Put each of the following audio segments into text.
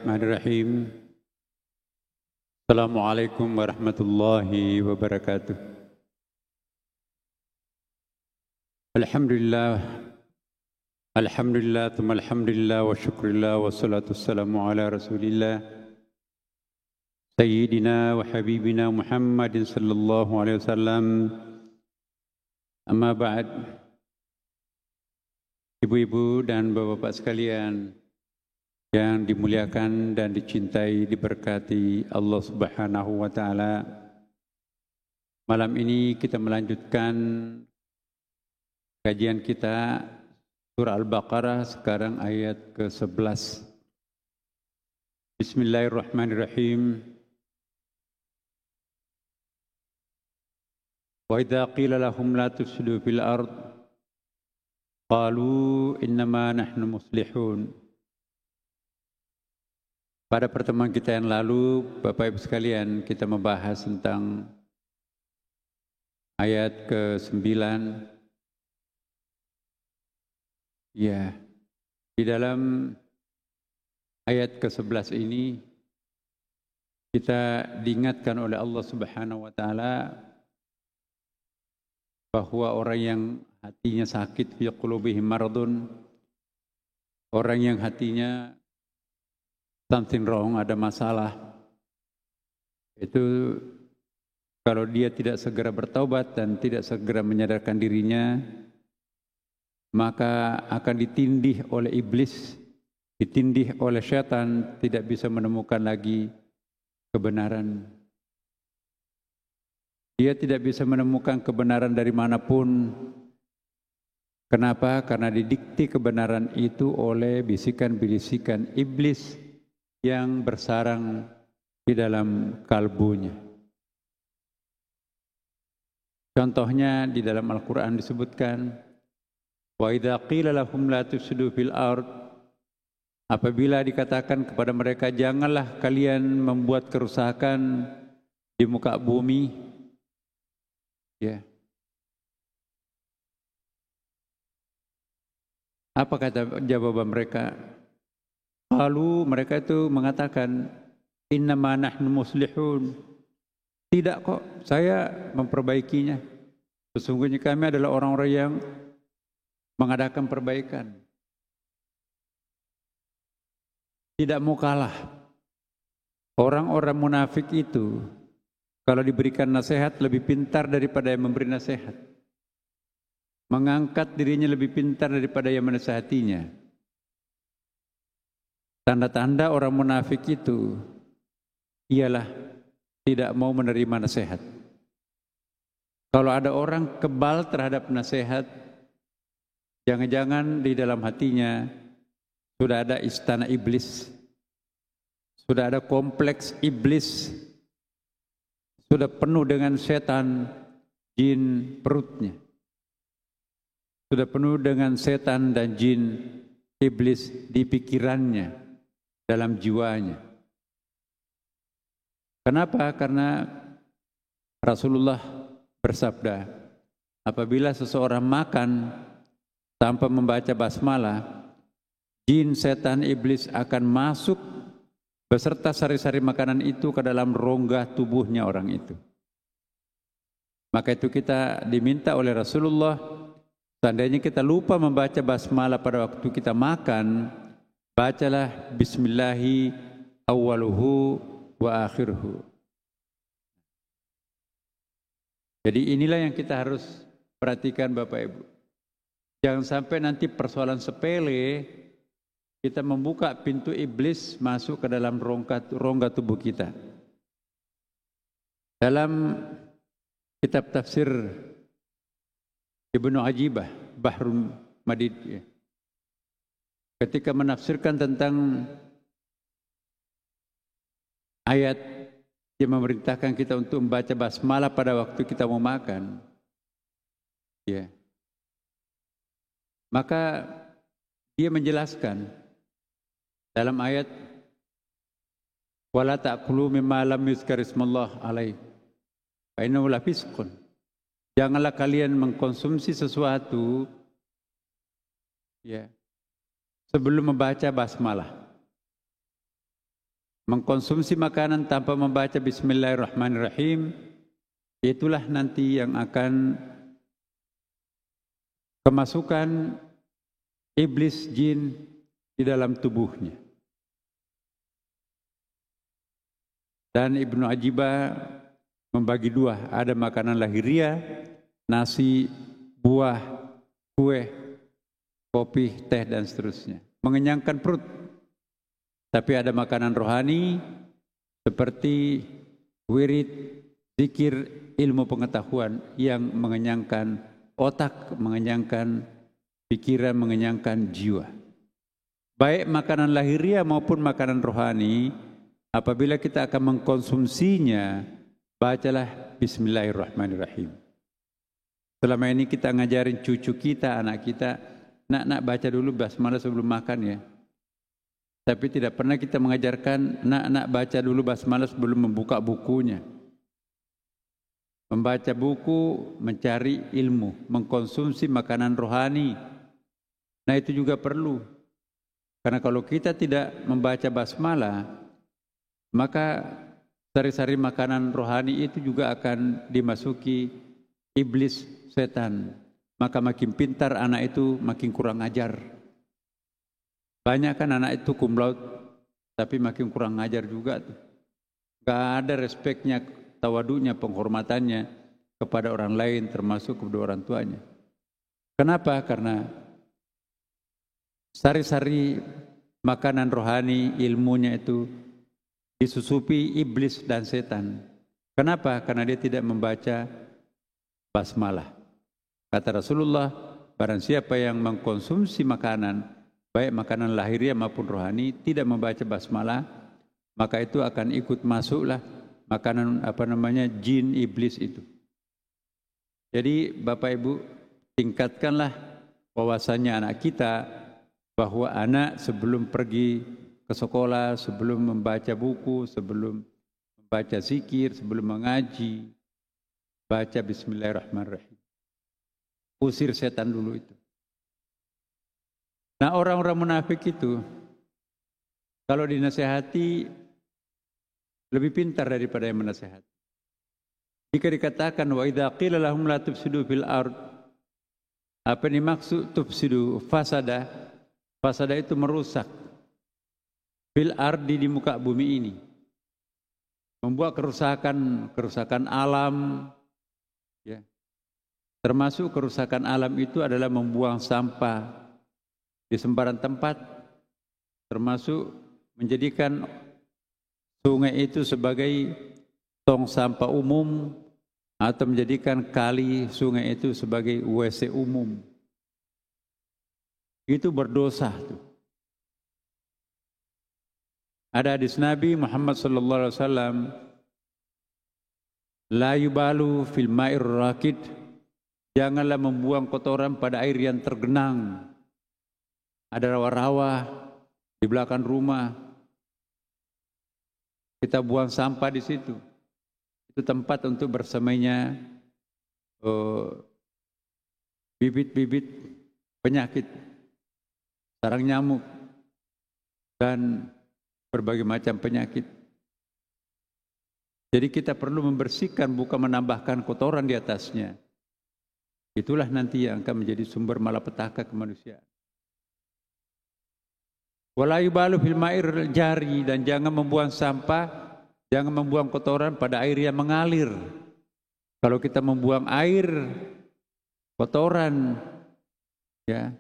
Bismillahirrahmanirrahim. Assalamualaikum warahmatullahi wabarakatuh. Alhamdulillah, alhamdulillah, thumma alhamdulillah wa syukurillah wa salatu wassalamu ala rasulillah Sayyidina wa habibina Muhammadin sallallahu alaihi wasallam. Amma ba'd. Ibu-ibu dan bapak-bapak sekalian yang dimuliakan dan dicintai, diberkati Allah Subhanahu wa taala. Malam ini kita melanjutkan kajian kita surah Al-Baqarah, sekarang ayat ke-11. Bismillahirrahmanirrahim. Wa idza qila lahum la tufsidu fil ard qalu innama nahnu muslihun. Pada pertemuan kita yang lalu, Bapak Ibu sekalian, kita membahas tentang ayat ke-9. Ya, di dalam ayat ke-11 ini kita diingatkan oleh Allah Subhanahu wa taala bahwa orang yang hatinya sakit, fi qulubihim maradun, orang yang hatinya something wrong, ada masalah, itu kalau dia tidak segera bertaubat dan tidak segera menyadarkan dirinya, maka akan ditindih oleh iblis, ditindih oleh syaitan, tidak bisa menemukan lagi kebenaran. Dia tidak bisa menemukan kebenaran dari manapun. Kenapa? Karena didikti kebenaran itu oleh bisikan-bisikan iblis yang bersarang di dalam kalbunya. Contohnya di dalam Al-Quran disebutkan, wa idza qila lahum la tufsidu fil ard, apabila dikatakan kepada mereka janganlah kalian membuat kerusakan di muka bumi, ya. Apa kata jawaban mereka? Lalu mereka itu mengatakan, innama nahnu muslihun. Tidak kok, saya memperbaikinya. Sesungguhnya kami adalah orang-orang yang mengadakan perbaikan. Tidak mau kalah. Orang-orang munafik itu, kalau diberikan nasihat lebih pintar daripada yang memberi nasihat. Mengangkat dirinya lebih pintar daripada yang menasihatinya. Tanda-tanda orang munafik itu ialah tidak mau menerima nasihat. Kalau ada orang kebal terhadap nasihat, jangan-jangan di dalam hatinya sudah ada istana iblis, sudah ada kompleks iblis, sudah penuh dengan setan, jin perutnya, sudah penuh dengan setan dan jin iblis di pikirannya, dalam jiwanya. Kenapa? Karena Rasulullah bersabda, apabila seseorang makan tanpa membaca basmalah, jin, setan, iblis akan masuk beserta sari-sari makanan itu ke dalam rongga tubuhnya orang itu. Maka itu kita diminta oleh Rasulullah, seandainya kita lupa membaca basmalah pada waktu kita makan, bacalah bismillahi awwaluhu wa akhiruhu. Jadi inilah yang kita harus perhatikan Bapak Ibu. Jangan sampai nanti persoalan sepele kita membuka pintu iblis masuk ke dalam rongga tubuh kita. Dalam kitab tafsir Ibnu Ajibah, Bahrul Madid, ketika menafsirkan tentang ayat yang memerintahkan kita untuk membaca basmalah pada waktu kita mau makan, ya, maka dia menjelaskan dalam ayat wala ta'kulu mimma lam yuzkar ismallah alaihi fa innahu lafisqun. Janganlah kalian mengkonsumsi sesuatu, ya, sebelum membaca basmalah. mengkonsumsi makanan tanpa membaca Bismillahirrahmanirrahim, itulah nanti yang akan kemasukan iblis jin di dalam tubuhnya. Dan Ibnu Ajibah membagi dua, ada makanan lahiriah, nasi, buah, kue, kopi, teh dan seterusnya, mengenyangkan perut. Tapi ada makanan rohani seperti wirid, zikir, ilmu pengetahuan yang mengenyangkan otak, mengenyangkan pikiran, mengenyangkan jiwa. Baik makanan lahiriah maupun makanan rohani, apabila kita akan mengkonsumsinya, bacalah Bismillahirrahmanirrahim. Selama ini kita ngajarin cucu kita, anak kita, nak baca dulu basmalah sebelum makan ya. Tapi tidak pernah kita mengajarkan nak baca dulu basmalah sebelum membuka bukunya. Membaca buku, mencari ilmu, mengkonsumsi makanan rohani. Nah itu juga perlu. Karena kalau kita tidak membaca basmalah, maka sari-sari makanan rohani itu juga akan dimasuki iblis, setan. Maka makin pintar anak itu makin kurang ajar. Banyak kan anak itu cum laude, tapi makin kurang ajar juga tuh. Gak ada respeknya, tawadunya, penghormatannya kepada orang lain, termasuk kepada orang tuanya. Kenapa? Karena sari-sari makanan rohani, ilmunya itu disusupi iblis dan setan. Kenapa? Karena dia tidak membaca basmalah. Kata Rasulullah, barang siapa yang mengkonsumsi makanan, baik makanan lahiriah maupun rohani, tidak membaca basmalah, maka itu akan ikut masuklah makanan jin iblis itu. Jadi Bapak Ibu, tingkatkanlah wawasannya anak kita, bahwa anak sebelum pergi ke sekolah, sebelum membaca buku, sebelum membaca zikir, sebelum mengaji, baca Bismillahirrahmanirrahim. Usir setan dulu itu. Nah orang-orang munafik itu, kalau dinasihati lebih pintar daripada yang menasihati. Jika dikatakan wa idza qila lahum la tufsidu fil ard, apa yang dimaksud tufsidu? Fasada. Fasada itu merusak. Fil ardi, di muka bumi ini. Membuat kerusakan alam. Ya. Termasuk kerusakan alam itu adalah membuang sampah di sembarang tempat, termasuk menjadikan sungai itu sebagai tong sampah umum, atau menjadikan kali sungai itu sebagai WC umum. Itu berdosa tuh. Ada hadis Nabi Muhammad sallallahu alaihi wasallam, la yubalu fil ma'ir rakid, janganlah membuang kotoran pada air yang tergenang. Ada rawa-rawa di belakang rumah, kita buang sampah di situ. Itu tempat untuk bersamainya bibit-bibit penyakit, sarang nyamuk, dan berbagai macam penyakit. Jadi kita perlu membersihkan, bukan menambahkan kotoran di atasnya. Itulah nanti yang akan menjadi sumber malapetaka kemanusiaan. Wala yubalu fil ma'ir jari, dan jangan membuang sampah, jangan membuang kotoran pada air yang mengalir. Kalau kita membuang air kotoran ya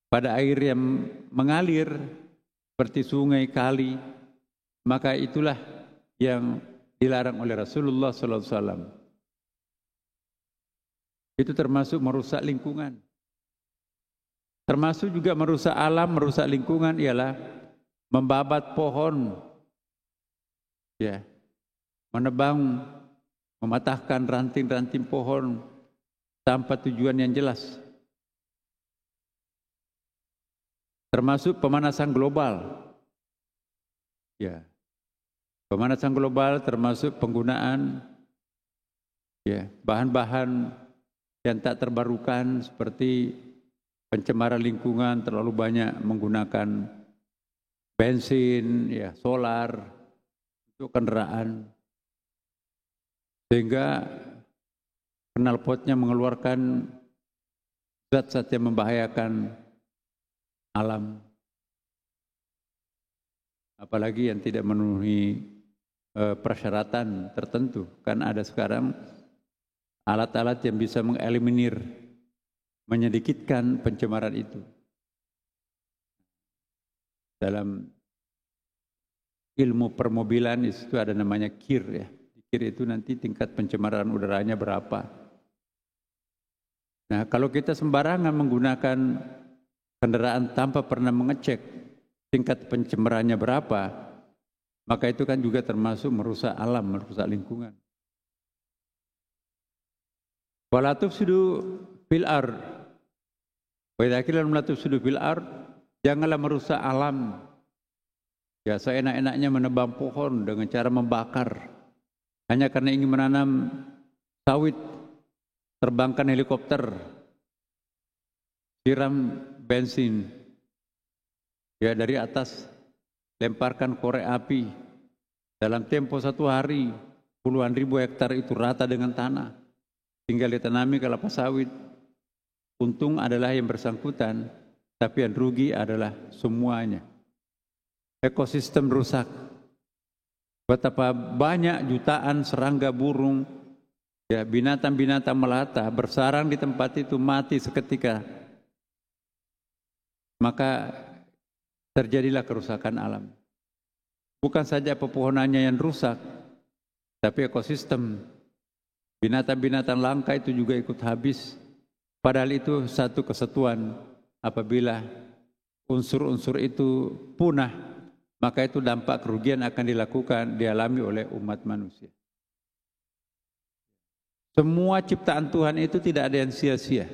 pada air yang mengalir seperti sungai, kali, maka itulah yang dilarang oleh Rasulullah sallallahu alaihi wasallam. Itu termasuk merusak lingkungan. Termasuk juga merusak alam, merusak lingkungan ialah membabat pohon, ya, menebang, mematahkan ranting-ranting pohon tanpa tujuan yang jelas. Termasuk pemanasan global. Ya. Pemanasan global termasuk penggunaan ya, bahan-bahan yang tak terbarukan seperti pencemaran lingkungan, terlalu banyak menggunakan bensin, ya, solar, untuk kendaraan, sehingga knalpotnya mengeluarkan zat-zat yang membahayakan alam, apalagi yang tidak memenuhi persyaratan tertentu. Kan ada sekarang alat-alat yang bisa mengeliminir, menyedikitkan pencemaran itu. Dalam ilmu permobilan itu ada namanya KIR ya. KIR itu nanti tingkat pencemaran udaranya berapa. Nah, kalau kita sembarangan menggunakan kendaraan tanpa pernah mengecek tingkat pencemarannya berapa, maka itu kan juga termasuk merusak alam, merusak lingkungan. Wala tufsidu fil ard. Wa idza qila la tufsidu fil ard, janganlah merusak alam. Ya, seenak-enaknya menebang pohon dengan cara membakar. Hanya karena ingin menanam sawit, terbangkan helikopter, siram bensin, ya dari atas, lemparkan korek api. Dalam tempo 1 hari, puluhan ribu hektar itu rata dengan tanah. Tinggal ditanami kelapa sawit. Untung adalah yang bersangkutan, tapi yang rugi adalah semuanya. Ekosistem rusak. Betapa banyak jutaan serangga, burung, ya binatang-binatang melata bersarang di tempat itu mati seketika. Maka terjadilah kerusakan alam. Bukan saja pepohonannya yang rusak, tapi ekosistem. Binatang-binatang langka itu juga ikut habis. Padahal itu satu kesatuan. Apabila unsur-unsur itu punah, maka itu dampak kerugian akan dialami oleh umat manusia. Semua ciptaan Tuhan itu tidak ada yang sia-sia.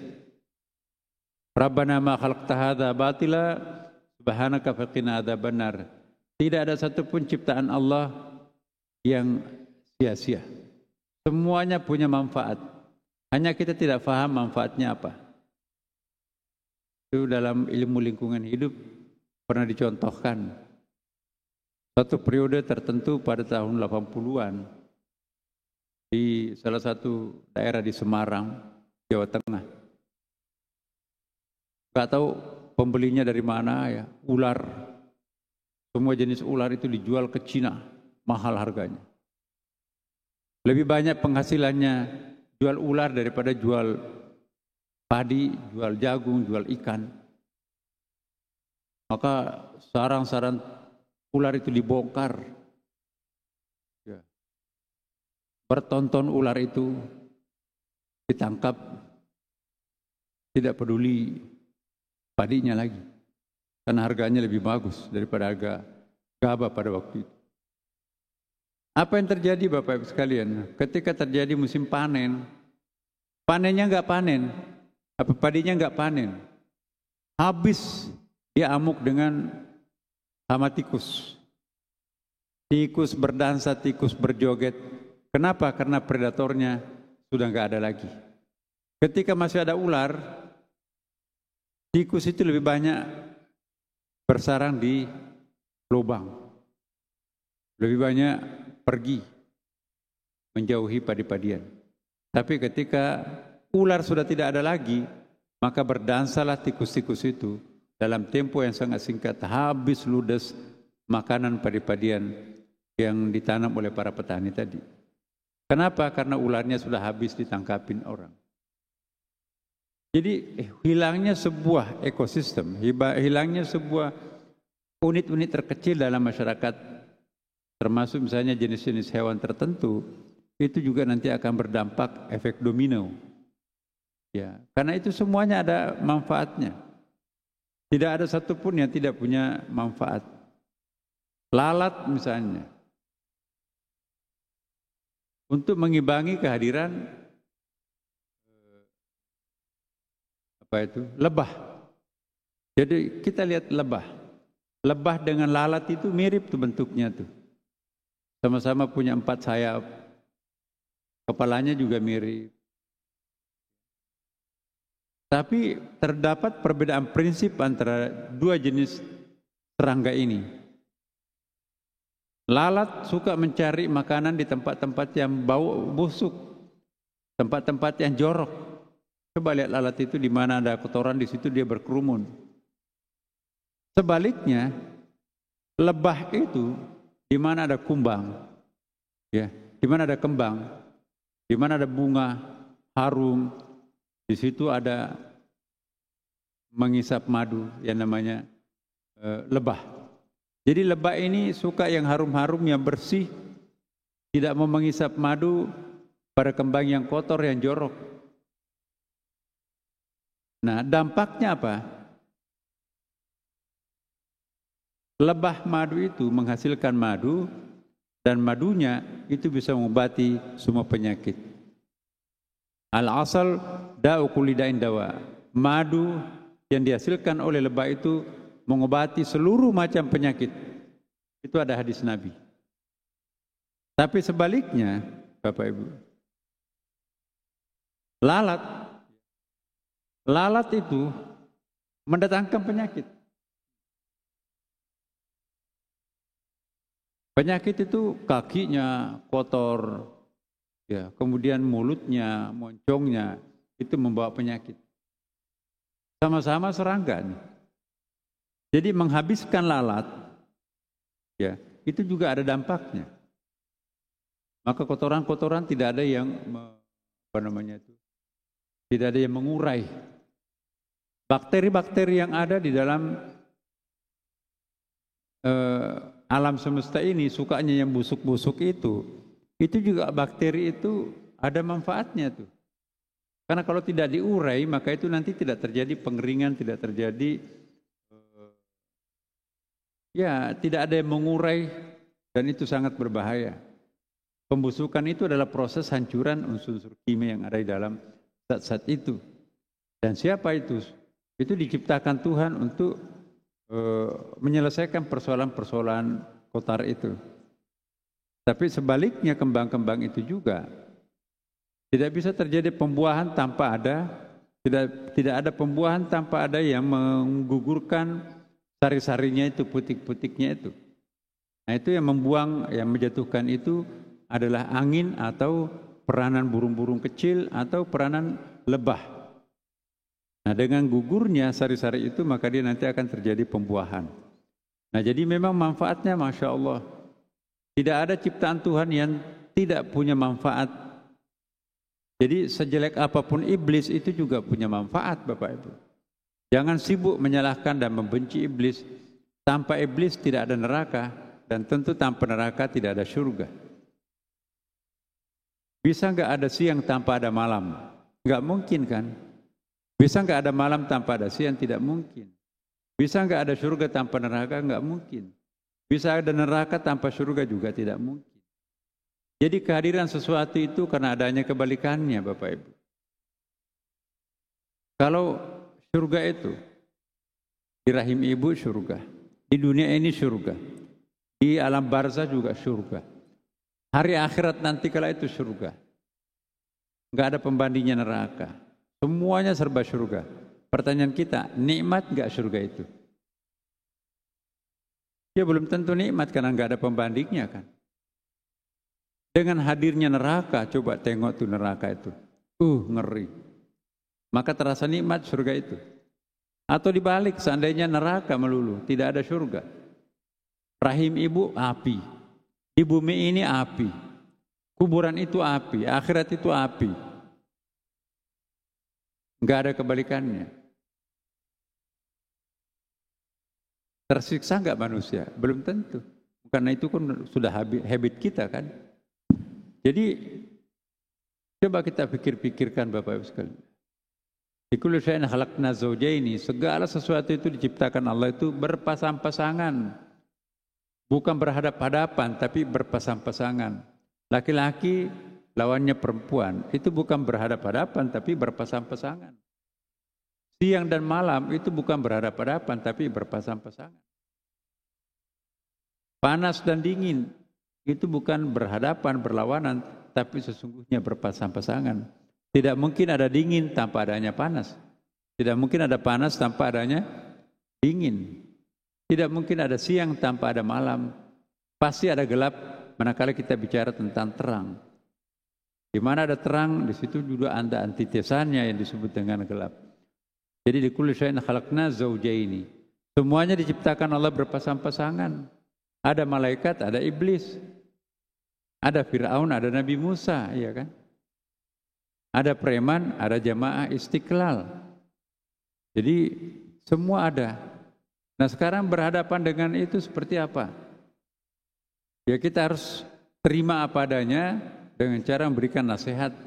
Rabbana ma khalaqta hadza batila subhanaka faqina adzabannar. Tidak ada satupun ciptaan Allah yang sia-sia. Semuanya punya manfaat. Hanya kita tidak faham manfaatnya apa. Itu dalam ilmu lingkungan hidup pernah dicontohkan. Satu periode tertentu pada tahun 80-an di salah satu daerah di Semarang, Jawa Tengah. Gak tahu pembelinya dari mana ya, ular. Semua jenis ular itu dijual ke Cina, mahal harganya. Lebih banyak penghasilannya jual ular daripada jual padi, jual jagung, jual ikan. Maka sarang-sarang ular itu dibongkar. Ya. Bertonton ular itu ditangkap, tidak peduli padinya lagi. Karena harganya lebih bagus daripada harga gabah pada waktu itu. Apa yang terjadi Bapak Ibu sekalian? Ketika terjadi musim panen, panennya enggak panen, apa padinya enggak panen. Habis dia amuk dengan hama tikus. Tikus berdansa, tikus berjoget. Kenapa? Karena predatornya sudah enggak ada lagi. Ketika masih ada ular, tikus itu lebih banyak bersarang di lubang. Lebih banyak pergi menjauhi padi-padian. Tapi ketika ular sudah tidak ada lagi, maka berdansalah tikus-tikus itu dalam tempo yang sangat singkat, habis ludes makanan padi-padian yang ditanam oleh para petani tadi. Kenapa? Karena ularnya sudah habis ditangkapin orang. Jadi hilangnya sebuah ekosistem, hilangnya sebuah unit-unit terkecil dalam masyarakat, termasuk misalnya jenis-jenis hewan tertentu, itu juga nanti akan berdampak efek domino. Ya, karena itu semuanya ada manfaatnya. Tidak ada satupun yang tidak punya manfaat. Lalat misalnya, untuk mengimbangi kehadiran lebah. Jadi kita lihat lebah. Lebah dengan lalat itu mirip tuh bentuknya tuh. Sama-sama punya 4 sayap. Kepalanya juga mirip. Tapi terdapat perbedaan prinsip antara dua jenis serangga ini. Lalat suka mencari makanan di tempat-tempat yang bau busuk, tempat-tempat yang jorok. Coba lihat lalat itu di mana ada kotoran, di situ dia berkerumun. Sebaliknya, lebah itu di mana ada kumbang, ya, di mana ada kembang, di mana ada bunga harum, di situ ada mengisap madu yang namanya lebah. Jadi lebah ini suka yang harum-harum, yang bersih, tidak mau mengisap madu pada kembang yang kotor, yang jorok. Nah, dampaknya apa? Lebah madu itu menghasilkan madu, dan madunya itu bisa mengobati semua penyakit. Al-asal da'u kulli da'in dawa. Madu yang dihasilkan oleh lebah itu mengobati seluruh macam penyakit. Itu ada hadis Nabi. Tapi sebaliknya, Bapak Ibu, lalat itu mendatangkan penyakit. Penyakit itu kakinya kotor, ya, kemudian mulutnya, moncongnya itu membawa penyakit. Sama-sama serangga nih. Jadi menghabiskan lalat, ya, itu juga ada dampaknya. Maka kotoran-kotoran tidak ada yang tidak ada yang mengurai. Bakteri-bakteri yang ada di dalam alam semesta ini, sukanya yang busuk-busuk itu juga bakteri itu ada manfaatnya tuh. Karena kalau tidak diurai, maka itu nanti tidak terjadi pengeringan, tidak terjadi tidak ada yang mengurai, dan itu sangat berbahaya. Pembusukan itu adalah proses hancuran unsur-unsur kimia yang ada di dalam zat-zat itu. Dan siapa itu? Itu diciptakan Tuhan untuk menyelesaikan persoalan-persoalan kotor itu. Tapi sebaliknya kembang-kembang itu juga tidak bisa terjadi pembuahan tanpa ada tidak ada pembuahan tanpa ada yang menggugurkan sari-sarinya itu, putik-putiknya itu. Nah, itu yang membuang, yang menjatuhkan itu adalah angin atau peranan burung-burung kecil atau peranan lebah. Nah, dengan gugurnya sari-sari itu maka dia nanti akan terjadi pembuahan. Nah, jadi memang manfaatnya Masya Allah. Tidak ada ciptaan Tuhan yang tidak punya manfaat. Jadi sejelek apapun iblis itu juga punya manfaat, Bapak Ibu. Jangan sibuk menyalahkan dan membenci iblis. Tanpa iblis tidak ada neraka, dan tentu tanpa neraka tidak ada surga. Bisa nggak ada siang tanpa ada malam? Nggak mungkin kan? Bisa nggak ada malam tanpa ada siang? Tidak mungkin. Bisa nggak ada surga tanpa neraka? Nggak mungkin. Bisa ada neraka tanpa surga juga tidak mungkin. Jadi kehadiran sesuatu itu karena adanya kebalikannya, Bapak Ibu. Kalau surga itu di rahim ibu surga, di dunia ini surga, di alam barzah juga surga, hari akhirat nanti kala itu surga. Enggak ada pembandingnya neraka, semuanya serba surga. Pertanyaan kita, nikmat enggak surga itu? Ya belum tentu nikmat karena enggak ada pembandingnya kan. Dengan hadirnya neraka, coba tengok tuh neraka itu, ngeri. Maka terasa nikmat surga itu. Atau dibalik, seandainya neraka melulu, tidak ada surga. Rahim ibu api, di bumi ini api, kuburan itu api, akhirat itu api. Enggak ada kebalikannya. Tersiksa enggak manusia? Belum tentu. Karena itu kan sudah habit kita kan. Jadi coba kita pikir-pikirkan Bapak Ibu sekalian. Kullu syai'in khalaqna zawjaini, segala sesuatu itu diciptakan Allah itu berpasang-pasangan. Bukan berhadap-hadapan tapi berpasang-pasangan. Laki-laki lawannya perempuan, itu bukan berhadap-hadapan tapi berpasang-pasangan. Siang dan malam itu bukan berhadap-hadapan tapi berpasang-pasangan. Panas dan dingin itu bukan berhadapan, berlawanan, tapi sesungguhnya berpasang-pasangan. Tidak mungkin ada dingin tanpa adanya panas. Tidak mungkin ada panas tanpa adanya dingin. Tidak mungkin ada siang tanpa ada malam. Pasti ada gelap manakala kita bicara tentang terang. Di mana ada terang, di situ juga ada antitesannya yang disebut dengan gelap. Jadi di kulli syai'in khalaqna zawjaini. Semuanya diciptakan Allah berpasang-pasangan. Ada malaikat, ada iblis. Ada Fir'aun, ada Nabi Musa, iya kan? Ada preman, ada jamaah Istiqlal. Jadi semua ada. Nah sekarang berhadapan dengan itu seperti apa? Ya kita harus terima apa adanya dengan cara memberikan nasihat.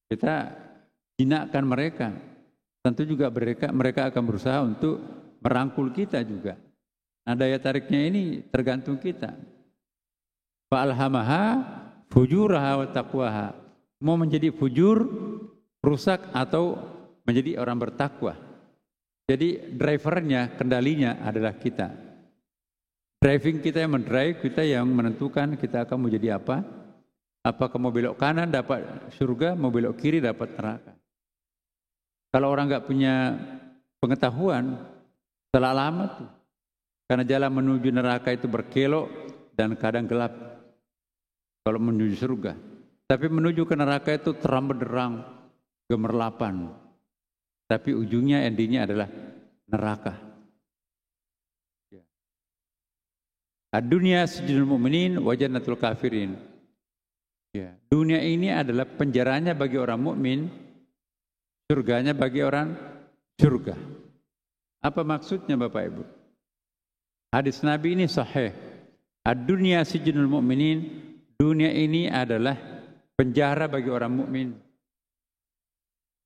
Kita jinakkan mereka. Tentu juga mereka akan berusaha untuk merangkul kita juga. Nah daya tariknya ini tergantung kita. Fa'alhamaha fujuraha wa taqwaha. Mau menjadi fujur, rusak atau menjadi orang bertakwa. Jadi drivernya, kendalinya adalah kita. Driving kita yang mendrive, kita yang menentukan kita akan mau jadi apa. Apakah mau belok kanan dapat surga, mau belok kiri dapat neraka. Kalau orang nggak punya pengetahuan, salah alamat tuh. Karena jalan menuju neraka itu berkelok dan kadang gelap. Kalau menuju surga. Tapi menuju ke neraka itu terang benderang, gemerlapan. Tapi ujungnya, endingnya adalah neraka. Ad-dunya sijnul mu'minin wa jannatul kafirin. Ya, dunia ini adalah penjaranya bagi orang mukmin, surganya bagi orang surga. Apa maksudnya Bapak Ibu? Hadis Nabi ini sahih. Ad-dunya sijnul mu'minin, dunia ini adalah penjara bagi orang mukmin.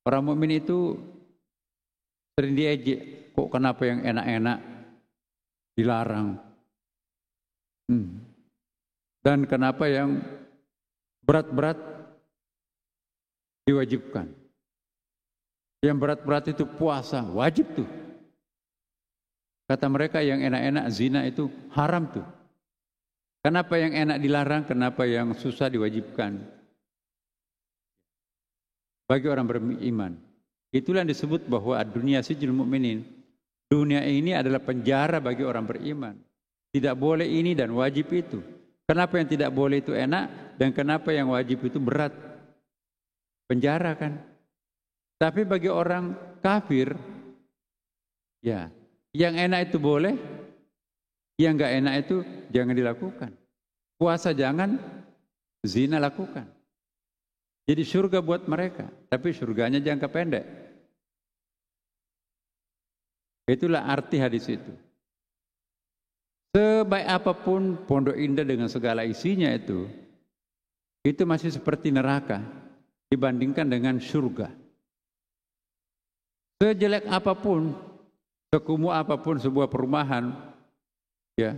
Orang mukmin itu sering diejek, kok kenapa yang enak-enak dilarang? Dan kenapa yang berat-berat diwajibkan? Yang berat-berat itu puasa, wajib tuh. Kata mereka yang enak-enak zina itu haram tuh. Kenapa yang enak dilarang, kenapa yang susah diwajibkan? Bagi orang beriman. Itulah yang disebut bahwa dunia sijnul mu'minin. Dunia ini adalah penjara bagi orang beriman. Tidak boleh ini dan wajib itu. Kenapa yang tidak boleh itu enak dan kenapa yang wajib itu berat? Penjara kan. Tapi bagi orang kafir, ya, yang enak itu boleh, yang enggak enak itu jangan dilakukan. Puasa jangan, zina lakukan. Jadi surga buat mereka, tapi surganya jangka pendek. Itulah arti hadis itu. Sebaik apapun Pondok Indah dengan segala isinya itu masih seperti neraka dibandingkan dengan surga. Sejelek apapun, sekumuh apapun sebuah perumahan, ya,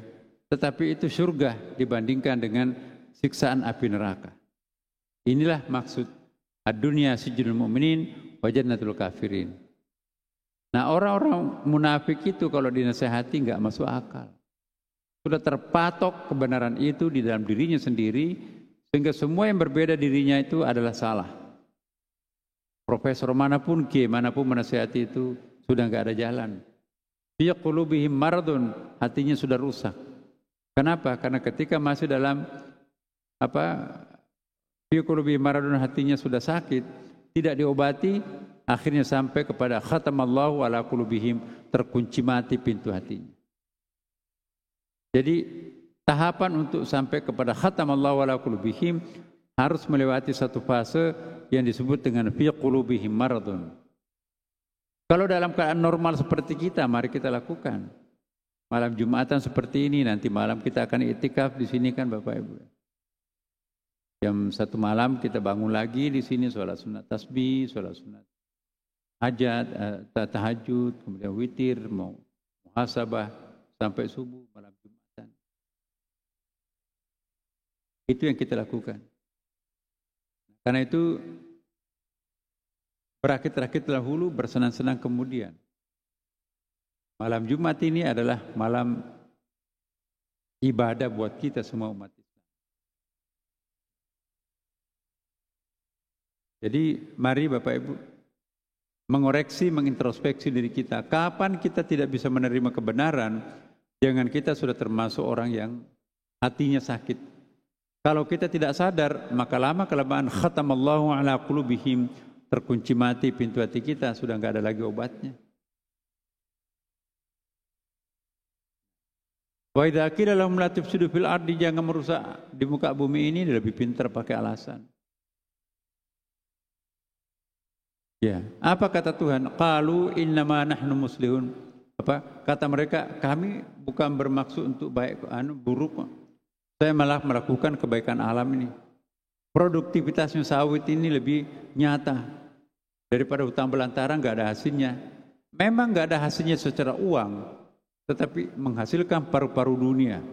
tetapi itu surga dibandingkan dengan siksaan api neraka. Inilah maksud ad-dunya sijnul mu'minin wa jannatul kafirin. Nah orang-orang munafik itu kalau dinasehati enggak masuk akal. Sudah terpatok kebenaran itu di dalam dirinya sendiri sehingga semua yang berbeda dirinya itu adalah salah. Profesor manapun, kiai manapun menasehati itu sudah enggak ada jalan. Fi qulubihim maradun, hatinya sudah rusak. Kenapa? Karena ketika masih dalam fi qulubihim maradun, hatinya sudah sakit, tidak diobati, akhirnya sampai kepada khatamallahu ala qulubihim, terkunci mati pintu hatinya. Jadi tahapan untuk sampai kepada khatamallahu ala qulubihim harus melewati satu fase yang disebut dengan fi qulubihim maradun. Kalau dalam keadaan normal seperti kita, mari kita lakukan. Malam Jumatan seperti ini, nanti malam kita akan iktikaf di sini kan Bapak Ibu. Jam 1 malam kita bangun lagi di sini, sholat sunat tasbih, sholat sunat hajat, tahajud, kemudian witir, mau muhasabah sampai subuh malam Jumatan. Itu yang kita lakukan. Karena itu berakit-rakit dahulu, bersenang-senang kemudian. Malam Jumat ini adalah malam ibadah buat kita semua umat Islam. Jadi mari Bapak Ibu mengoreksi, mengintrospeksi diri kita. Kapan kita tidak bisa menerima kebenaran, jangan kita sudah termasuk orang yang hatinya sakit. Kalau kita tidak sadar, maka lama-kelamaan khatamallahu ala qulubihim, terkunci mati pintu hati kita, sudah enggak ada lagi obatnya. Wa idza qila lahum la tufsidu fil ardi, jangan merusak di muka bumi ini, lebih pintar pakai alasan. Ya, apa kata Tuhan? Qalu innama nahnu muslihun. Apa kata mereka? Kami bukan bermaksud untuk baik buruk. Saya malah melakukan kebaikan alam ini. Produktivitasnya sawit ini lebih nyata daripada hutang belantara, enggak ada hasilnya. Memang enggak ada hasilnya secara uang, tetapi menghasilkan paru-paru dunia.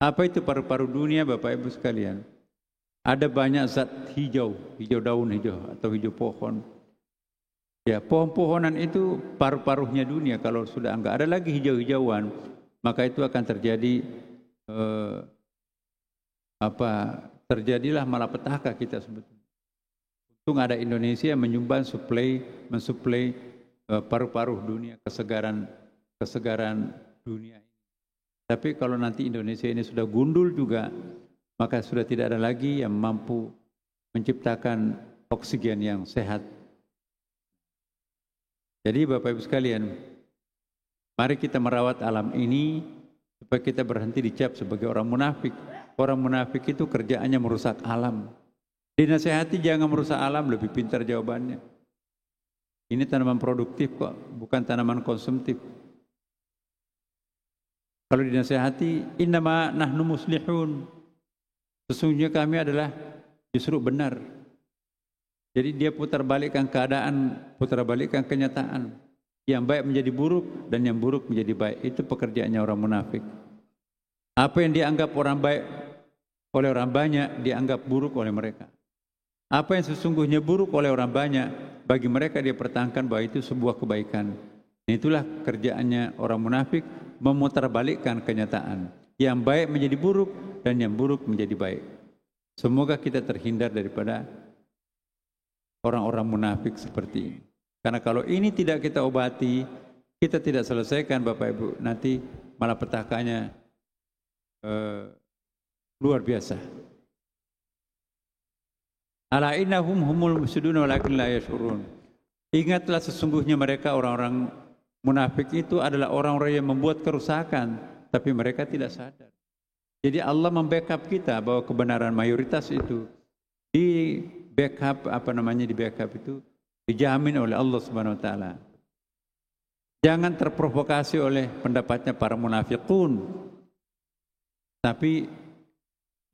Apa itu paru-paru dunia, Bapak Ibu sekalian? Ada banyak zat hijau, hijau daun hijau atau hijau pohon. Ya, pohon-pohonan itu paru-parunya dunia. Kalau sudah enggak ada lagi hijau-hijauan, maka itu akan terjadi terjadilah malapetaka kita sebetulnya. Untung ada Indonesia yang mensuplai paru-paru dunia, kesegaran dunia. Tapi kalau nanti Indonesia ini sudah gundul juga, maka sudah tidak ada lagi yang mampu menciptakan oksigen yang sehat. Jadi Bapak Ibu sekalian, mari kita merawat alam ini supaya kita berhenti dicap sebagai orang munafik. Orang munafik itu kerjaannya merusak alam. Dinasehati jangan merusak alam, lebih pintar jawabannya. Ini tanaman produktif kok, bukan tanaman konsumtif. Kalau dinasehati, innama nahnu muslihun, sesungguhnya kami adalah justru benar. Jadi dia putar balikkan keadaan, putar balikkan kenyataan. Yang baik menjadi buruk dan yang buruk menjadi baik. Itu pekerjaannya orang munafik. Apa yang dianggap orang baik oleh orang banyak, dianggap buruk oleh mereka. Apa yang sesungguhnya buruk oleh orang banyak, bagi mereka dia pertahankan bahwa itu sebuah kebaikan. Dan itulah kerjaannya orang munafik, memutar balikkan kenyataan. Yang baik menjadi buruk dan yang buruk menjadi baik. Semoga kita terhindar daripada orang-orang munafik seperti ini. Karena kalau ini tidak kita obati, kita tidak selesaikan Bapak Ibu, nanti malapetakanya luar biasa. Ala innahum humul mufsidun walakin la yash'urun. Ingatlah sesungguhnya mereka orang-orang munafik itu adalah orang-orang yang membuat kerusakan, tapi mereka tidak sadar. Jadi Allah membackup kita bahwa kebenaran mayoritas itu di backup di backup itu dijamin oleh Allah Subhanahu wa taala. Jangan terprovokasi oleh pendapatnya para munafiqun. Tapi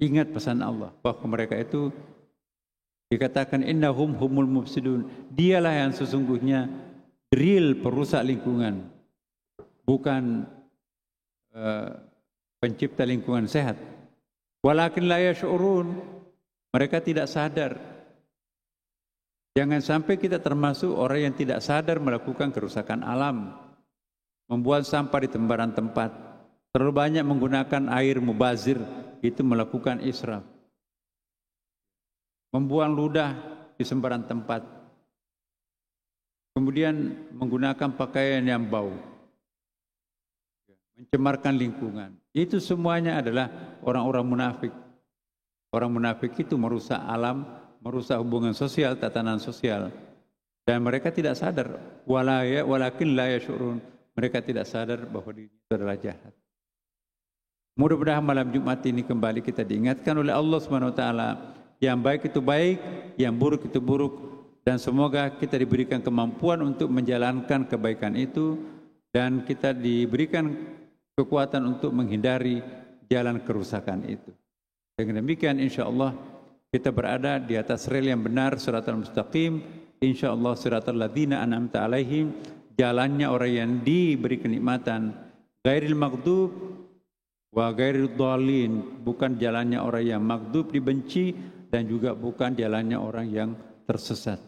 ingat pesan Allah bahwa mereka itu dikatakan innahum humul mufsidun. Dialah yang sesungguhnya real perusak lingkungan. Bukan pencipta lingkungan sehat. Walakin la yash'urun. Mereka tidak sadar. Jangan sampai kita termasuk orang yang tidak sadar melakukan kerusakan alam. Membuang sampah di sembarang tempat. Terlalu banyak menggunakan air mubazir, itu melakukan israf. Membuang ludah di sembarang tempat. Kemudian menggunakan pakaian yang bau. Mencemarkan lingkungan. Itu semuanya adalah orang-orang munafik. Orang munafik itu merusak alam, merusak hubungan sosial, tatanan sosial. Dan mereka tidak sadar. Walakin la yash'urun. Mereka tidak sadar bahwa itu adalah jahat. Mudah-mudahan malam Jumat ini kembali kita diingatkan oleh Allah SWT. Yang baik itu baik, yang buruk itu buruk. Dan semoga kita diberikan kemampuan untuk menjalankan kebaikan itu. Dan kita diberikan kekuatan untuk menghindari jalan kerusakan itu. Dengan demikian insyaAllah kita berada di atas rel yang benar, siratal mustaqim. InsyaAllah siratal ladzina an'amta alaihim, jalannya orang yang diberi kenikmatan. Ghairil maghdub wa ghairil dhalin, bukan jalannya orang yang maghdub dibenci dan juga bukan jalannya orang yang tersesat.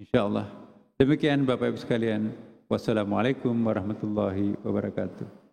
InsyaAllah. Demikian Bapak Ibu sekalian. Wassalamualaikum warahmatullahi wabarakatuh.